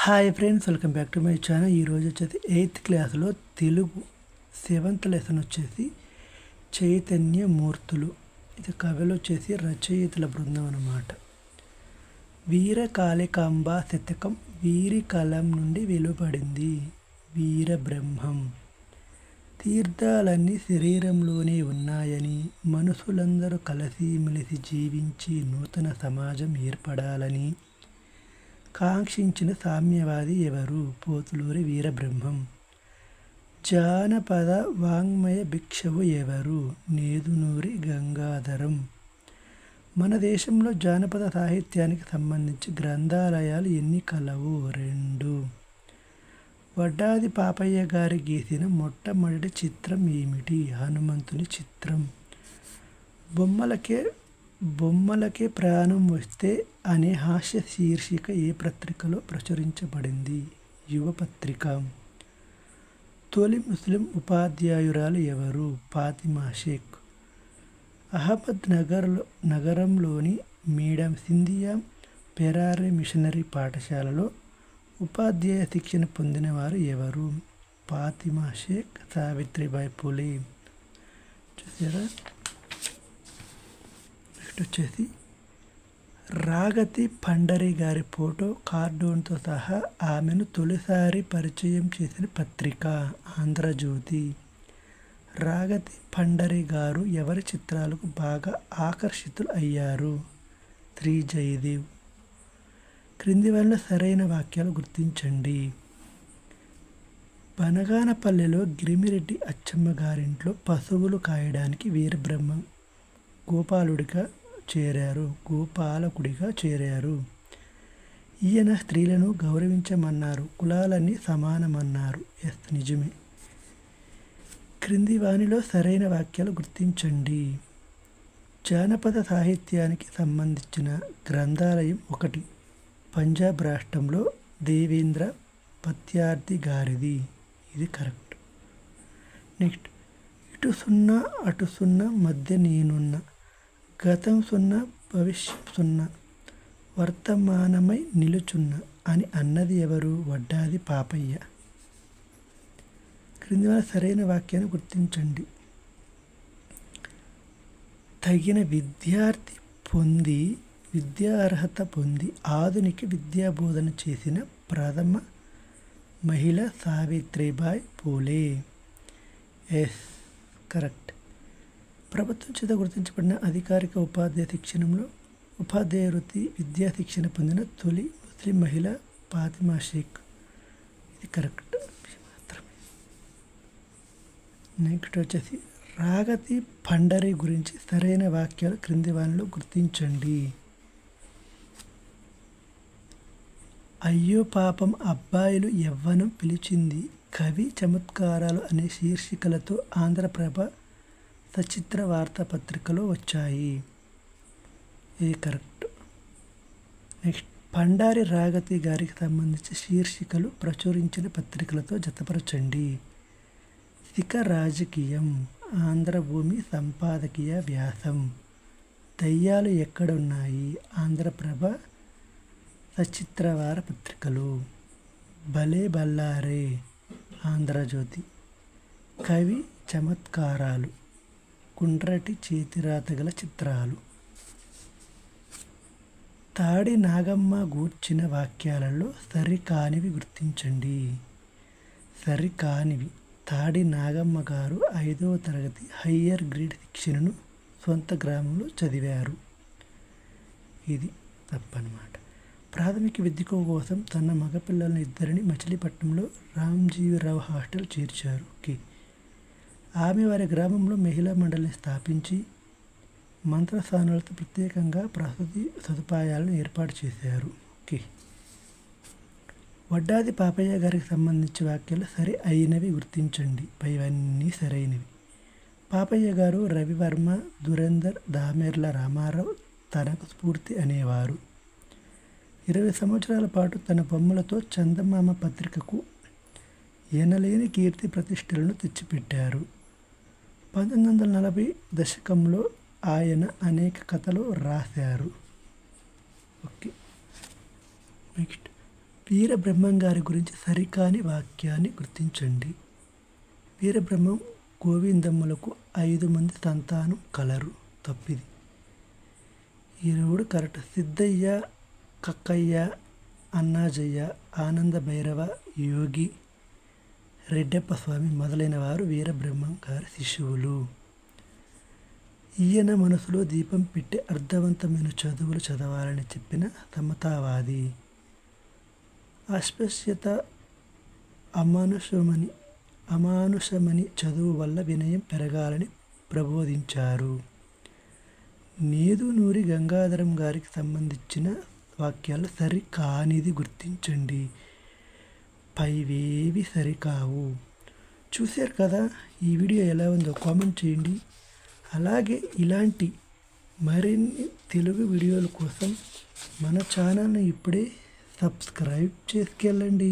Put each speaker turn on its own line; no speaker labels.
Hi friends, welcome back to my channel. ఈరోజు వచ్చేసి 8th క్లాస్లో తెలుగు 7th లెసన్ వచ్చేసి చైతన్యమూర్తులు. ఇది కవులు వచ్చేసి రచయితల బృందం అన్నమాట. వీరకాళికాంబ శతకం వీరి కలం నుండి వెలువడింది. వీరబ్రహ్మం. తీర్థాలన్నీ శరీరంలోనే ఉన్నాయని, మనుషులందరూ కలిసిమెలిసి జీవించి నూతన సమాజం ఏర్పడాలని కాంక్షించిన సామ్యవాది ఎవరు? పోతులూరి వీరబ్రహ్మం. జానపద వాంగ్మయ భిక్షవు ఎవరు? నేదునూరి గంగాధరం. మన దేశంలో జానపద సాహిత్యానికి సంబంధించి గ్రంథాలయాలు ఎన్ని కలవు? 2. వడ్డాది పాపయ్య గారు గీసిన మొట్టమొదటి చిత్రం ఏమిటి? హనుమంతుని చిత్రం. బొమ్మలకే ప్రాణం వస్తే అనే హాస్య శీర్షిక ఏ పత్రికలో ప్రచురించబడింది? యువపత్రిక. తొలి ముస్లిం ఉపాధ్యాయురాలు ఎవరు? ఫాతిమా షేక్. అహ్మద్ నగరంలోని మేడం సింధియా పెరారే మిషనరీ పాఠశాలలో ఉపాధ్యాయ శిక్షణ పొందినవారు ఎవరు? ఫాతిమా షేక్, సావిత్రిబాయి పూలే. చూసారా? నెక్స్ట్ వచ్చేసి రాగతి పండరి గారి ఫోటో కార్టూన్తో సహా ఆమెను తొలిసారి పరిచయం చేసిన పత్రిక ఆంధ్రజ్యోతి. రాగతి పండరి గారు ఎవరి చిత్రాలకు బాగా ఆకర్షితులు అయ్యారు? శ్రీ జయదేవ్. క్రింది వల్ల సరైన వాక్యాలు గుర్తించండి. బనగానపల్లెలో గిరిమిరెడ్డి అచ్చమ్మ గారింట్లో పశువులు కాయడానికి వీరబ్రహ్మం గోపాలకుడిగా చేరారు. ఈయన స్త్రీలను గౌరవించమన్నారు, కులాలన్నీ సమానమన్నారు. ఎస్, నిజమే. క్రింది వానిలో సరైన వాక్యాలు గుర్తించండి. జానపద సాహిత్యానికి సంబంధించిన గ్రంథాలయం 1 పంజాబ్ రాష్ట్రంలో దేవేంద్ర పత్యార్థి గారిది. ఇది కరెక్ట్. నెక్స్ట్, ఇటు 0 అటు 0 మధ్య నేనున్న, గతం 0 భవిష్యత్ 0 వర్తమానమై నిలుచున్న అని అన్నది ఎవరు? వడ్డాది పాపయ్య. క్రింది వల్ల సరైన వాక్యాన్ని గుర్తించండి. తగిన విద్యా అర్హత పొంది ఆధునిక విద్యాబోధన చేసిన ప్రథమ మహిళ సావిత్రిబాయి పూలే. Yes, correct. ప్రభుత్వం చేత గుర్తించబడిన అధికారిక ఉపాధ్యాయ వృత్తి విద్యా శిక్షణ పొందిన తొలి ముస్లిం మహిళ ఫాతిమా షేక్. ఇది కరెక్ట్ మాత్రమే. నెక్స్ట్ వచ్చేసి రాగతి పండరి గురించి సరైన వాక్యాలు క్రింది వానిలో గుర్తించండి. అయ్యో పాపం అబ్బాయిలు యవ్వనం పిలిచింది, కవి చమత్కారాలు అనే శీర్షికలతో ఆంధ్రప్రభ సచిత్ర వార్తాపత్రికలో వచ్చాయి. ఇది కరెక్ట్. నెక్స్ట్, పండారి రాగతి గారికి సంబంధించి శీర్షికలు ప్రచురించిన పత్రికలతో జతపరచండి. శిఖ రాజకీయం, ఆంధ్రభూమి సంపాదకీయ వ్యాసం. దయ్యాలు ఎక్కడున్నాయి, ఆంధ్రప్రభ సచిత్రవార పత్రికలు. భలే బల్లారే, ఆంధ్రజ్యోతి. కవి చమత్కారాలు, కుండ్రటి చేతిరాతగల చిత్రాలు. తాడి నాగమ్మ గూర్చిన వాక్యాలలో సరికానివి గుర్తించండి. సరికానివి: తాడి నాగమ్మ గారు 5వ తరగతి హయ్యర్ గ్రేడ్ శిక్షణను సొంత గ్రామంలో చదివారు. ఇది తప్పన్నమాట. ప్రాథమిక విద్య కోసం తన మగపిల్లలను 2 మచిలీపట్నంలో రామ్జీవరావు హాస్టల్ చేర్చారు. ఓకే. ఆమె వారి గ్రామంలో మహిళా మండలిని స్థాపించి మంత్రస్థానాలతో ప్రత్యేకంగా ప్రసూతి సదుపాయాలను ఏర్పాటు చేశారు. ఓకే. వడ్డాది పాపయ్య గారికి సంబంధించిన వాక్యాలు సరి అయినవి గుర్తించండి. పైవన్నీ సరైనవి. పాపయ్య గారు రవివర్మ, దురంధర్, దామెర్ల రామారావు తనకు స్ఫూర్తి అనేవారు. 20 సంవత్సరాల పాటు తన బొమ్మలతో చందమామ పత్రికకు ఎనలేని కీర్తి ప్రతిష్టలను తెచ్చిపెట్టారు. 1940 దశకంలో ఆయన అనేక కథలు రాశారు. ఓకే. నెక్స్ట్, వీరబ్రహ్మం గారి గురించి సరికాని వాక్యాన్ని గుర్తించండి. వీరబ్రహ్మం గోవిందమ్మలకు 5 మంది సంతానం కలరు. తప్పిది. ఈ కూడా కరెక్ట్. సిద్ధయ్య, కక్కయ్య, అన్నాజయ్య, ఆనంద భైరవ, యోగి, రెడ్డప్ప స్వామి మొదలైన వారు వీరబ్రహ్మం గారి శిశువులు. ఈయన మనసులో దీపం పెట్టి అర్థవంతమైన చదువులు చదవాలని చెప్పిన సమతావాది. అస్పృశ్యత అమానుషమని చదువు వల్ల వినయం పెరగాలని ప్రబోధించారు. నేదునూరి గంగాధరం గారికి సంబంధించిన వాక్యాలు సరికానిది గుర్తించండి. పైవేవి సరికావు. చూశారు కదా, ఈ వీడియో ఎలా ఉందో కామెంట్ చేయండి. అలాగే ఇలాంటి మరిన్ని తెలుగు వీడియోల కోసం మన ఛానల్ని ఇప్పుడే సబ్స్క్రైబ్ చేసుకెళ్ళండి.